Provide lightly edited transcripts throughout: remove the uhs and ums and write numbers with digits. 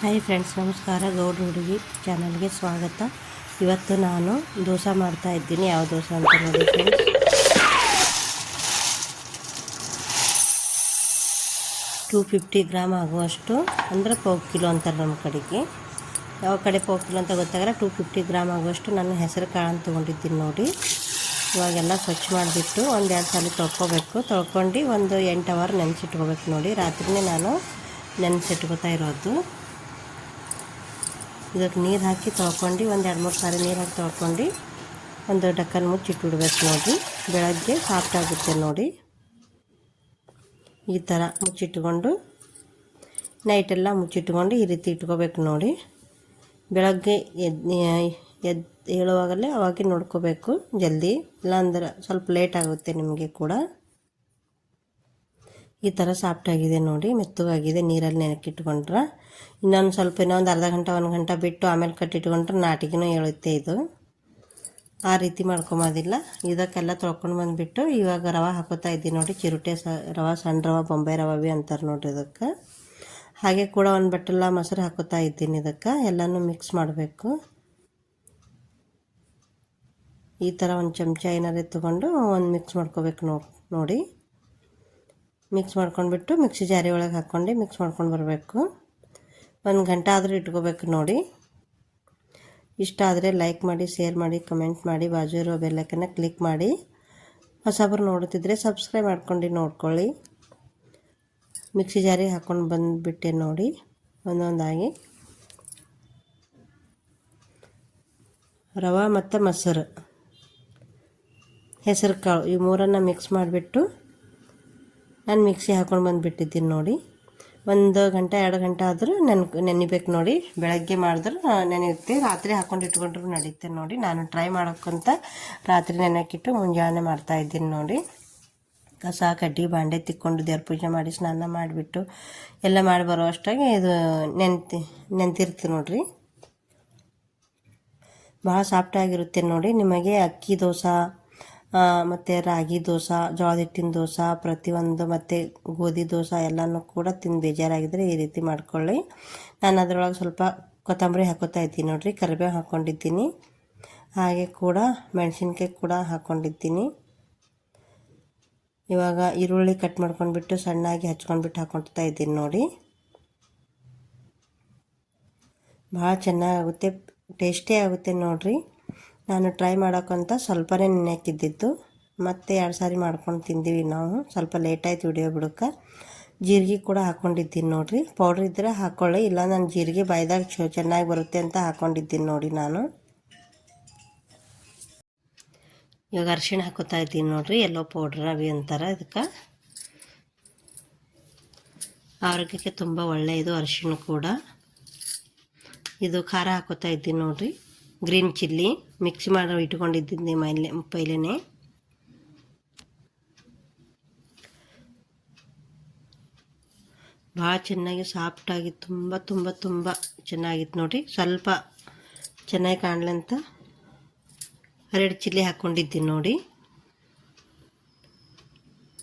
Hi friends, ನಮಸ್ಕಾರ. ಗೌಡ್ರ ಹುಡುಗಿ ಚಾನಲ್ಗೆ ಸ್ವಾಗತ. ಇವತ್ತು ನಾನು ದೋಸೆ ಮಾಡ್ತಾ ಇದ್ದೀನಿ. ಯಾವ ದೋಸೆ ಅಂತ ನೋಡಿ ಫ್ರೆಂಡ್ಸ್. 250 ಗ್ರಾಮ್ ಆಗುವಷ್ಟು, ಅಂದರೆ ಪಾವು ಕಿಲೋ ಅಂತಾರೆ ನಮ್ಮ ಕಡೆಗೆ. ಯಾವ ಕಡೆ ಪಾವು ಕಿಲೋ ಅಂತ ಗೊತ್ತಾಗಲ್ಲ. 250 ಗ್ರಾಮ್ ಆಗುವಷ್ಟು ನಾನು ಹೆಸರು ಕಾಳನ್ನು ತೊಗೊಂಡಿದ್ದೀನಿ ನೋಡಿ. ಇವಾಗೆಲ್ಲ ಸ್ವಚ್ಛ ಮಾಡಿಬಿಟ್ಟು 1-2 ಸಲ ತೊಳ್ಕೊಬೇಕು. ತೊಳ್ಕೊಂಡು ಒಂದು 8 ಅವರ್ ನೆನೆಸಿಟ್ಕೋಬೇಕು ನೋಡಿ. ರಾತ್ರಿನೇ ನಾನು ನೆನೆಸಿಟ್ಕೋತಾ ಇರೋದು. ಇದಕ್ಕೆ ನೀರು ಹಾಕಿ ತೊಳ್ಕೊಂಡು 1-2-3 ಸಾರಿ ನೀರು ಹಾಕಿ ತೊಳ್ಕೊಂಡು ಒಂದು ಡಕ್ಕನ್ ಮುಚ್ಚಿಟ್ಬಿಡ್ಬೇಕು ನೋಡಿ. ಬೆಳಗ್ಗೆ ಸಾಫ್ಟ್ ಆಗುತ್ತೆ ನೋಡಿ. ಈ ಥರ ಮುಚ್ಚಿಟ್ಕೊಂಡು ನೈಟೆಲ್ಲ ಮುಚ್ಚಿಟ್ಕೊಂಡು ಈ ರೀತಿ ಇಟ್ಕೋಬೇಕು ನೋಡಿ. ಬೆಳಗ್ಗೆ ಎದ್ದು ಹೇಳುವಾಗಲೇ ಅವಾಗೆ ನೋಡ್ಕೋಬೇಕು ಜಲ್ದಿ, ಇಲ್ಲಾಂದ್ರೆ ಸ್ವಲ್ಪ ಲೇಟ್ ಆಗುತ್ತೆ ನಿಮಗೆ ಕೂಡ. ಈ ಥರ ಸಾಫ್ಟಾಗಿದೆ ನೋಡಿ, ಮೆತ್ತಗಾಗಿದೆ. ನೀರಲ್ಲಿ ನೆನಕಿಟ್ಕೊಂಡ್ರೆ ಇನ್ನೊಂದು ಅರ್ಧ ಗಂಟೆ 1 ಗಂಟೆ ಬಿಟ್ಟು ಆಮೇಲೆ ಕಟ್ಟಿಟ್ಕೊಂಡ್ರೆ ನಾಟಿಗೂ ಹೇಳುತ್ತೆ ಇದು. ಆ ರೀತಿ ಮಾಡ್ಕೊಂಬೋದಿಲ್ಲ. ಇದಕ್ಕೆಲ್ಲ ತೊಳ್ಕೊಂಡು ಬಂದುಬಿಟ್ಟು ಇವಾಗ ರವೆ ಹಾಕೋತಾ ಇದ್ದೀನಿ ನೋಡಿ. ಚಿರುಟೆ ರವೆ, ಸಣ್ಣ ರವೆ, ಬೊಂಬೈ ರವೆ ಅಂತಾರೆ ನೋಡಿರಿ ಇದಕ್ಕೆ. ಹಾಗೆ ಕೂಡ ಒಂದು ಬಟ್ಟಲ ಮೊಸರು ಹಾಕೋತಾ ಇದ್ದೀನಿ. ಇದಕ್ಕೆ ಎಲ್ಲನೂ ಮಿಕ್ಸ್ ಮಾಡಬೇಕು. ಈ ಥರ ಒಂದು ಚಮಚ ಏನಾರು ತೊಗೊಂಡು ಒಂದು ಮಿಕ್ಸ್ ಮಾಡ್ಕೋಬೇಕು ನೋಡಿ. ಮಿಕ್ಸ್ ಮಾಡ್ಕೊಂಡ್ಬಿಟ್ಟು ಮಿಕ್ಸಿ ಜಾರಿ ಒಳಗೆ ಹಾಕ್ಕೊಂಡು ಮಿಕ್ಸ್ ಮಾಡ್ಕೊಂಡು ಬರಬೇಕು. 1 ಗಂಟೆ ಆದರೂ ಇಟ್ಕೋಬೇಕು ನೋಡಿ. ಇಷ್ಟ ಆದರೆ ಲೈಕ್ ಮಾಡಿ, ಶೇರ್ ಮಾಡಿ, ಕಮೆಂಟ್ ಮಾಡಿ, ಬಾಜು ಇರೋ ಬೆಲ್ಲೈಕನ್ನ ಕ್ಲಿಕ್ ಮಾಡಿ. ಹೊಸಬರು ನೋಡುತ್ತಿದ್ದರೆ ಸಬ್ಸ್ಕ್ರೈಬ್ ಮಾಡ್ಕೊಂಡು ನೋಡ್ಕೊಳ್ಳಿ. ಮಿಕ್ಸಿ ಜಾರಿ ಹಾಕ್ಕೊಂಡು ಬಂದುಬಿಟ್ಟೆ ನೋಡಿ. ಒಂದೊಂದಾಗಿ ರವೆ ಮತ್ತು ಮೊಸರು, ಹೆಸರು ಕಾಳು, ಈ ಮೂರನ್ನು ಮಿಕ್ಸ್ ಮಾಡಿಬಿಟ್ಟು ನಾನು ಮಿಕ್ಸಿ ಹಾಕ್ಕೊಂಡು ಬಂದುಬಿಟ್ಟಿದ್ದೀನಿ ನೋಡಿ. 1 ಗಂಟೆ 2 ಗಂಟೆ ಆದರೂ ನೆನಿಬೇಕು ನೋಡಿ. ಬೆಳಗ್ಗೆ ಮಾಡಿದ್ರೆ ನೆನೆಯುತ್ತೆ, ರಾತ್ರಿ ಹಾಕ್ಕೊಂಡು ಇಟ್ಕೊಂಡ್ರು ನಡೀತೆ ನೋಡಿ. ನಾನು ಟ್ರೈ ಮಾಡೋಕ್ಕಂತ ರಾತ್ರಿ ನೆನೆಕ್ಕಿಟ್ಟು ಮುಂಜಾನೆ ಮಾಡ್ತಾಯಿದ್ದೀನಿ ನೋಡಿ. ಕಸ ಕಡ್ಡಿ ಬಾಂಡೆ ತಿಕ್ಕೊಂಡು ದೇವ್ರ ಪೂಜೆ ಮಾಡಿ ಸ್ನಾನ ಮಾಡಿಬಿಟ್ಟು ಎಲ್ಲ ಮಾಡಿ ಬರೋ ಅಷ್ಟಾಗಿ ಇದು ನೆಂತಿರ್ತೀವಿ ನೋಡಿರಿ. ಭಾಳ ಸಾಫ್ಟಾಗಿರುತ್ತೆ ನೋಡಿ. ನಿಮಗೆ ಅಕ್ಕಿ ದೋಸೆ ಮತ್ತು ರಾಗಿ ದೋಸೆ, ಜೋಳದ ಹಿಟ್ಟಿನ ದೋಸೆ, ಪ್ರತಿಯೊಂದು ಮತ್ತು ಗೋಧಿ ದೋಸೆ ಎಲ್ಲನೂ ಕೂಡ ತಿಂದು ಬೇಜಾರಾಗಿದ್ದರೆ ಈ ರೀತಿ ಮಾಡ್ಕೊಳ್ಳಿ. ನಾನು ಅದರೊಳಗೆ ಸ್ವಲ್ಪ ಕೊತ್ತಂಬರಿ ಹಾಕೋತಾ ಇದ್ದೀನಿ ನೋಡಿರಿ. ಕರಿಬೇವು ಹಾಕ್ಕೊಂಡಿದ್ದೀನಿ. ಹಾಗೆ ಕೂಡ ಮೆಣಸಿನ್ಕಾಯಿ ಕೂಡ ಹಾಕ್ಕೊಂಡಿದ್ದೀನಿ. ಇವಾಗ ಈರುಳ್ಳಿ ಕಟ್ ಮಾಡ್ಕೊಂಡ್ಬಿಟ್ಟು ಸಣ್ಣಾಗಿ ಹಚ್ಕೊಂಡ್ಬಿಟ್ಟು ಹಾಕ್ಕೊಳ್ತಾ ಇದ್ದೀನಿ ನೋಡಿ. ಭಾಳ ಚೆನ್ನಾಗುತ್ತೆ, ಟೇಸ್ಟಿ ಆಗುತ್ತೆ ನೋಡಿರಿ. ನಾನು ಟ್ರೈ ಮಾಡೋಕ್ಕಂತ ಸ್ವಲ್ಪನೇ ನೆನೆಕ್ಕಿದ್ದಿದ್ದು, ಮತ್ತು 2 ಸಾರಿ ಮಾಡ್ಕೊಂಡು ತಿಂದೀವಿ ನಾವು. ಸ್ವಲ್ಪ ಲೇಟಾಯ್ತು ವಿಡಿಯೋ ಬಿಡೋಕ್ಕೆ. ಜೀರಿಗೆ ಕೂಡ ಹಾಕ್ಕೊಂಡಿದ್ದೀನಿ ನೋಡಿರಿ. ಪೌಡ್ರ್ ಇದ್ದರೆ ಹಾಕ್ಕೊಳ್ಳಿ, ಇಲ್ಲ ನಾನು ಜೀರಿಗೆ ಬಾಯ್ದಾಗ ಚೆನ್ನಾಗಿ ಬರುತ್ತೆ ಅಂತ ಹಾಕ್ಕೊಂಡಿದ್ದೀನಿ ನೋಡಿ ನಾನು. ಇವಾಗ ಅರಿಶಿಣ ಹಾಕೋತಾ ಇದ್ದೀನಿ ನೋಡಿರಿ. ಎಲ್ಲೋ ಪೌಡ್ರ್ ಅವಿ ಅಂತಾರೆ ಇದಕ್ಕೆ. ಆರೋಗ್ಯಕ್ಕೆ ತುಂಬ ಒಳ್ಳೆಯದು ಅರಿಶಿಣ ಕೂಡ. ಇದು ಖಾರ ಹಾಕೋತಾ ಇದ್ದೀನಿ ನೋಡಿರಿ. ಗ್ರೀನ್ ಚಿಲ್ಲಿ ಮಿಕ್ಸ್ ಮಾಡಿ ಇಟ್ಕೊಂಡಿದ್ದೀನಿ ಪೈಲೇನೆ. ಭಾಳ ಚೆನ್ನಾಗಿ ಸಾಫ್ಟಾಗಿ ತುಂಬ ತುಂಬ ತುಂಬ ಚೆನ್ನಾಗಿತ್ತು ನೋಡಿ. ಸ್ವಲ್ಪ ಚೆನ್ನಾಗಿ ಕಾಣಲಿ ಅಂತ ರೆಡ್ ಚಿಲ್ಲಿ ಹಾಕ್ಕೊಂಡಿದ್ದೀನಿ ನೋಡಿ.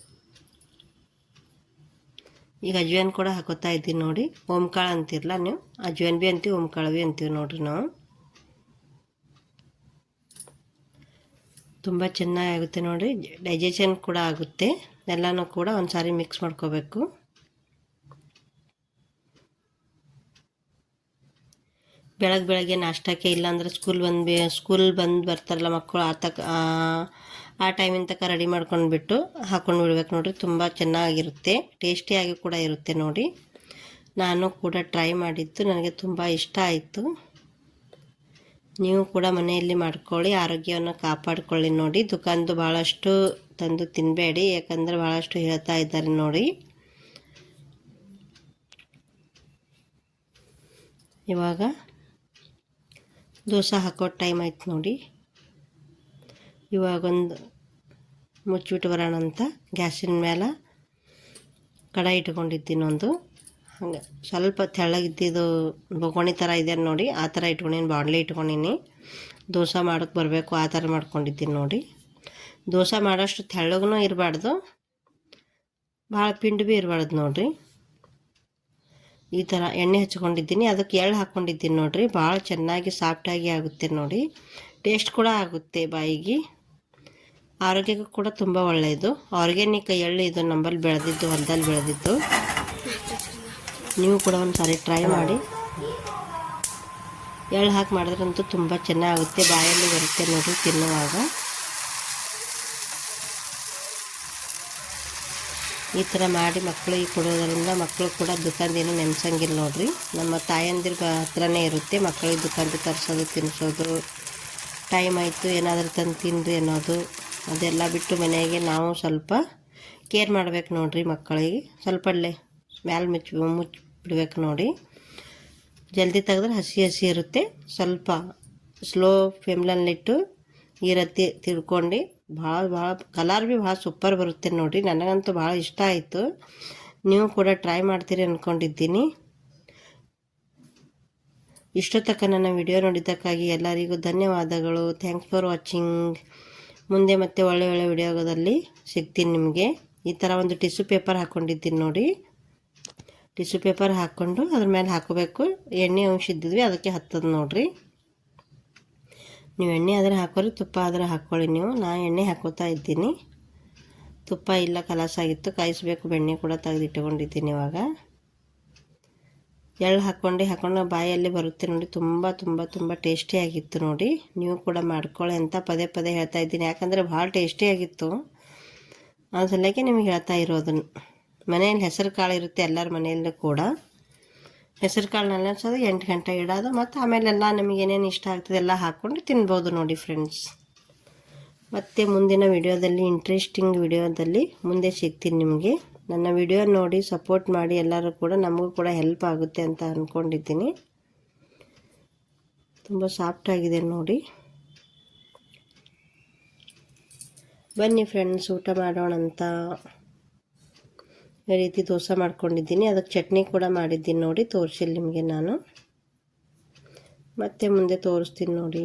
ಈಗ ಅಜ್ವಾನ್ ಕೂಡ ಹಾಕೋತಾ ಇದ್ದೀನಿ ನೋಡಿ. ಓಂಕಾಳು ಅಂತಿರಲ್ಲ ನೀವು, ಅಜ್ವಾನ್ ಭೀ ಅಂತೀವಿ, ಓಂಕಾಳು ಭೀ ಅಂತೀವಿ ನೋಡಿರಿ ನಾವು. ತುಂಬ ಚೆನ್ನಾಗುತ್ತೆ ನೋಡಿ. ಡೈಜೆಷನ್ ಕೂಡ ಆಗುತ್ತೆ. ಎಲ್ಲನೂ ಕೂಡ ಒಂದು ಸಾರಿ ಮಿಕ್ಸ್ ಮಾಡ್ಕೋಬೇಕು. ಬೆಳಗ್ಗೆ ನಾಷ್ಟಕ್ಕೆ, ಇಲ್ಲಾಂದ್ರೆ ಸ್ಕೂಲ್ ಬಂದು ಬರ್ತಾರಲ್ಲ ಮಕ್ಕಳು, ಆ ಟೈಮಿನ ತನಕ ರೆಡಿ ಮಾಡ್ಕೊಂಡ್ಬಿಟ್ಟು ಹಾಕ್ಕೊಂಡು ಬಿಡ್ಬೇಕು ನೋಡಿರಿ. ತುಂಬ ಚೆನ್ನಾಗಿರುತ್ತೆ, ಟೇಸ್ಟಿಯಾಗಿ ಕೂಡ ಇರುತ್ತೆ ನೋಡಿ. ನಾನು ಕೂಡ ಟ್ರೈ ಮಾಡಿದ್ದು, ನನಗೆ ತುಂಬ ಇಷ್ಟ ಆಯಿತು. ನೀವು ಕೂಡ ಮನೆಯಲ್ಲಿ ಮಾಡ್ಕೊಳ್ಳಿ, ಆರೋಗ್ಯವನ್ನು ಕಾಪಾಡಿಕೊಳ್ಳಿ ನೋಡಿ. ದುಕಾನ್ದು ಭಾಳಷ್ಟು ತಂದು ತಿನ್ನಬೇಡಿ, ಯಾಕಂದರೆ ಭಾಳಷ್ಟು ಹೇಳ್ತಾ ಇದ್ದಾರೆ ನೋಡಿ. ಇವಾಗ ದೋಸೆ ಹಾಕೋ ಟೈಮ್ ಆಯ್ತು ನೋಡಿ. ಇವಾಗೊಂದು ಮುಚ್ಚಿಬಿಟ್ಟು ಬರೋಣ ಅಂತ ಗ್ಯಾಸಿನ ಮೇಲೆ ಕಡಾಯಿ ಇಟ್ಕೊಂಡಿದ್ದೀನಿ ಒಂದು. ಹಂಗೆ ಸ್ವಲ್ಪ ತೆಳ್ಳಗಿದ್ದಿದ್ದು ಬೊಗೋಣಿ ಥರ ಇದೆ ನೋಡಿ, ಆ ಥರ ಇಟ್ಕೊಂಡಿನಿ. ಬಾಣಲೆ ಇಟ್ಕೊಂಡಿನಿ. ದೋಸೆ ಮಾಡೋಕ್ಕೆ ಬರಬೇಕು ಆ ಥರ ಮಾಡ್ಕೊಂಡಿದ್ದೀನಿ ನೋಡಿ. ದೋಸೆ ಮಾಡೋಷ್ಟು ತೆಳ್ಳಗೂ ಇರಬಾರ್ದು, ಭಾಳ ಪಿಂಡ್ ಭೀ ಇರಬಾರ್ದು ನೋಡಿರಿ. ಈ ಥರ ಎಣ್ಣೆ ಹಚ್ಕೊಂಡಿದ್ದೀನಿ, ಅದಕ್ಕೆ ಎಳ್ಳು ಹಾಕ್ಕೊಂಡಿದ್ದೀನಿ ನೋಡಿರಿ. ಭಾಳ ಚೆನ್ನಾಗಿ ಸಾಫ್ಟಾಗಿ ಆಗುತ್ತೆ ನೋಡಿ. ಟೇಸ್ಟ್ ಕೂಡ ಆಗುತ್ತೆ ಬಾಯಿಗೆ, ಆರೋಗ್ಯಕ್ಕೂ ಕೂಡ ತುಂಬ ಒಳ್ಳೆಯದು. ಆರ್ಗ್ಯಾನಿಕ್ ಎಳ್ಳು ಇದು ನಮ್ಮಲ್ಲಿ ಬೆಳೆದಿದ್ದು, ಹೊಲದಲ್ಲಿ ಬೆಳೆದಿದ್ದು. ನೀವು ಕೂಡ ಒಂದು ಸಾರಿ ಟ್ರೈ ಮಾಡಿ. ಎಳ್ಳು ಹಾಕಿ ಮಾಡಿದ್ರಂತೂ ತುಂಬ ಚೆನ್ನಾಗುತ್ತೆ, ಬಾಯಲ್ಲಿ ಬರುತ್ತೆ ನೋಡಿ ತಿನ್ನುವಾಗ. ಈ ಥರ ಮಾಡಿ ಮಕ್ಕಳಿಗೆ ಕೊಡೋದರಿಂದ ಮಕ್ಕಳು ಕೂಡ ದುಕಾನ್ದೇನು ನೆನೆಸಂಗಿಲ್ಲ ನೋಡಿರಿ. ನಮ್ಮ ತಾಯಂದಿರ ಹತ್ರನೇ ಇರುತ್ತೆ ಮಕ್ಕಳಿಗೆ ದುಕಾನ್ದು ತರಿಸೋದು, ತಿನ್ನಿಸೋದು. ಟೈಮ್ ಆಯಿತು ಏನಾದರೂ ತಂದು ತಿನ್ನಿರಿ ಅನ್ನೋದು, ಅದೆಲ್ಲ ಬಿಟ್ಟು ಮನೆಗೆ ನಾವು ಸ್ವಲ್ಪ ಕೇರ್ ಮಾಡ್ಬೇಕು ನೋಡಿರಿ. ಮಕ್ಕಳಿಗೆ ಸ್ವಲ್ಪ ಅಲ್ಲೇ ಮ್ಯಾಲೆ ಮುಚ್ಚಿಬಿಡ್ಬೇಕು ನೋಡಿ. ಜಲ್ದಿ ತೆಗೆದ್ರೆ ಹಸಿ ಹಸಿ ಇರುತ್ತೆ. ಸ್ವಲ್ಪ ಸ್ಲೋ ಫ್ಲೇಮ್ನಲ್ಲಿಟ್ಟು ಈರತ್ತಿ ತಿಳ್ಕೊಂಡು ಭಾಳ ಕಲರ್ ಭೀ ಭಾಳ ಸೂಪರ್ ಬರುತ್ತೆ ನೋಡಿರಿ. ನನಗಂತೂ ಭಾಳ ಇಷ್ಟ ಆಯಿತು. ನೀವು ಕೂಡ ಟ್ರೈ ಮಾಡ್ತೀರಿ ಅಂದ್ಕೊಂಡಿದ್ದೀನಿ. ಇಷ್ಟೊತ್ತಕ್ಕ ನನ್ನ ವಿಡಿಯೋ ನೋಡಿದ್ದಕ್ಕಾಗಿ ಎಲ್ಲರಿಗೂ ಧನ್ಯವಾದಗಳು. Thanks for watching. ಮುಂದೆ ಮತ್ತೆ ಒಳ್ಳೆ ವಿಡಿಯೋದಲ್ಲಿ ಸಿಗ್ತೀನಿ ನಿಮಗೆ. ಈ ಥರ ಒಂದು ಟಿಶ್ಯೂ ಪೇಪರ್ ಹಾಕ್ಕೊಂಡಿದ್ದೀನಿ ನೋಡಿ. ಟಿಶ್ಯೂ ಪೇಪರ್ ಹಾಕ್ಕೊಂಡು ಅದ್ರ ಮೇಲೆ ಹಾಕೋಬೇಕು. ಎಣ್ಣೆ ಅಂಶ ಇದ್ದಿದ್ವಿ ಅದಕ್ಕೆ ಹತ್ತದ ನೋಡಿರಿ. ನೀವು ಎಣ್ಣೆ ಆದರೆ ಹಾಕೋರಿ, ತುಪ್ಪ ಆದರೆ ಹಾಕ್ಕೊಳ್ಳಿ ನೀವು. ನಾನು ಎಣ್ಣೆ ಹಾಕೋತಾ ಇದ್ದೀನಿ. ತುಪ್ಪ ಇಲ್ಲ, ಕಲಾಸಾಗಿತ್ತು, ಕಾಯಿಸಬೇಕು. ಬೆಣ್ಣೆ ಕೂಡ ತೆಗೆದಿಟ್ಟುಕೊಂಡಿದ್ದೀನಿ. ಇವಾಗ ಎಳ್ಳು ಹಾಕ್ಕೊಂಡು ಬಾಯಲ್ಲಿ ಬರುತ್ತೆ ನೋಡಿ. ತುಂಬ ತುಂಬ ತುಂಬ ಟೇಸ್ಟಿಯಾಗಿತ್ತು ನೋಡಿ. ನೀವು ಕೂಡ ಮಾಡ್ಕೊಳ್ಳಿ ಅಂತ ಪದೇ ಪದೇ ಹೇಳ್ತಾ ಇದ್ದೀನಿ, ಯಾಕಂದರೆ ಭಾಳ ಟೇಸ್ಟಿಯಾಗಿತ್ತು. ಆ ಸಲಕ್ಕೆ ನಿಮಗೆ ಹೇಳ್ತಾ ಇರೋದನ್ನು. ಮನೆಯಲ್ಲಿ ಹೆಸರು ಕಾಳು ಇರುತ್ತೆ ಎಲ್ಲರ ಮನೆಯಲ್ಲೂ ಕೂಡ. ಹೆಸರು ಕಾಳು ನೆನೆಸೋದು, 8 ಗಂಟೆ ಇಡೋದು, ಮತ್ತು ಆಮೇಲೆಲ್ಲ ನಮಗೆ ಏನೇನು ಇಷ್ಟ ಆಗ್ತದೆ ಎಲ್ಲ ಹಾಕ್ಕೊಂಡು ತಿನ್ಬೋದು ನೋಡಿ ಫ್ರೆಂಡ್ಸ್. ಮತ್ತು ಮುಂದಿನ ವಿಡಿಯೋದಲ್ಲಿ, ಇಂಟ್ರೆಸ್ಟಿಂಗ್ ವಿಡಿಯೋದಲ್ಲಿ ಮುಂದೆ ಸಿಗ್ತೀನಿ ನಿಮಗೆ. ನನ್ನ ವಿಡಿಯೋ ನೋಡಿ ಸಪೋರ್ಟ್ ಮಾಡಿ ಎಲ್ಲರೂ ಕೂಡ. ನಮಗೂ ಕೂಡ ಹೆಲ್ಪ್ ಆಗುತ್ತೆ ಅಂತ ಅಂದ್ಕೊಂಡಿದ್ದೀನಿ. ತುಂಬ ಸಾಫ್ಟಾಗಿದೆ ನೋಡಿ. ಬನ್ನಿ ಫ್ರೆಂಡ್ಸ್, ಊಟ ಮಾಡೋಣ ಅಂತ. ಈ ರೀತಿ ದೋಸೆ ಮಾಡ್ಕೊಂಡಿದ್ದೀನಿ, ಅದಕ್ಕೆ ಚಟ್ನಿ ಕೂಡ ಮಾಡಿದ್ದೀನಿ ನೋಡಿ. ತೋರಿಸಿಲ್ಲ ನಿಮಗೆ ನಾನು, ಮತ್ತೆ ಮುಂದೆ ತೋರಿಸ್ತೀನಿ ನೋಡಿ.